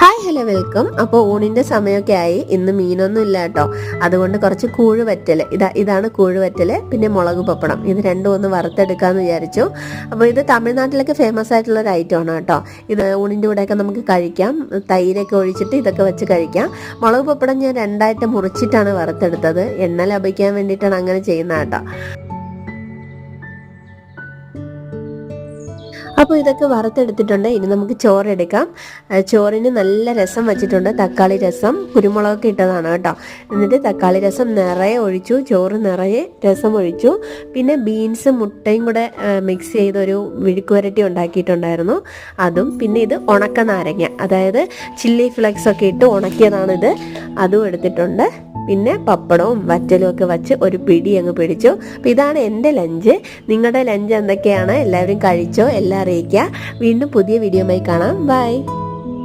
Hi hello welcome. അപ്പോൾ ഊണിൻ്റെ സമയമൊക്കെ ആയി. ഇന്ന് മീനൊന്നും ഇല്ല കേട്ടോ. അതുകൊണ്ട് കുറച്ച് കൂഴുവറ്റൽ, ഇതാണ് കൂഴുവറ്റൽ, പിന്നെ മുളക് പപ്പടം, ഇത് രണ്ടും ഒന്ന് വറുത്തെടുക്കാമെന്ന് വിചാരിച്ചു. അപ്പോൾ ഇത് തമിഴ്നാട്ടിലൊക്കെ ഫേമസ് ആയിട്ടുള്ള ഒരു ഐറ്റമാണ് കേട്ടോ. ഇത് ഊണിൻ്റെ കൂടെയൊക്കെ നമുക്ക് കഴിക്കാം, തൈരൊക്കെ ഒഴിച്ചിട്ട് ഇതൊക്കെ വെച്ച് കഴിക്കാം. മുളക് പപ്പടം ഞാൻ രണ്ടായിട്ട് മുറിച്ചിട്ടാണ് വറുത്തെടുത്തത്. എണ്ണ ലഭിക്കാൻ വേണ്ടിയിട്ടാണ് അങ്ങനെ ചെയ്യുന്നത് കേട്ടോ. അപ്പോൾ ഇതൊക്കെ വറുത്തെടുത്തിട്ടുണ്ട്. ഇനി നമുക്ക് ചോറെടുക്കാം. ചോറിന് നല്ല രസം വെച്ചിട്ടുണ്ട്, തക്കാളി രസം, കുരുമുളകൊക്കെ ഇട്ടതാണ് കേട്ടോ. എന്നിട്ട് തക്കാളി രസം നിറയെ ഒഴിച്ചു, ചോറ് നിറയെ രസം ഒഴിച്ചു. പിന്നെ ബീൻസ് മുട്ടയും കൂടെ മിക്സ് ചെയ്തൊരു വിഴുക്കുവരട്ടി ഉണ്ടാക്കിയിട്ടുണ്ടായിരുന്നു, അതും. പിന്നെ ഇത് ഉണക്ക നാരങ്ങ, അതായത് ചില്ലി ഫ്ലെക്സ് ഒക്കെ ഇട്ട് ഉണക്കിയതാണിത്, അതും എടുത്തിട്ടുണ്ട്. പിന്നെ പപ്പടവും വറ്റലും ഒക്കെ വച്ച് ഒരു പിടി അങ്ങ് പിടിച്ചു. അപ്പം ഇതാണ് എൻ്റെ ലഞ്ച്. നിങ്ങളുടെ ലഞ്ച് എന്തൊക്കെയാണ്? എല്ലാവരും കഴിച്ചോ? എല്ലാം അറിയിക്കുക. വീണ്ടും പുതിയ വീഡിയോയുമായി കാണാം. ബൈ.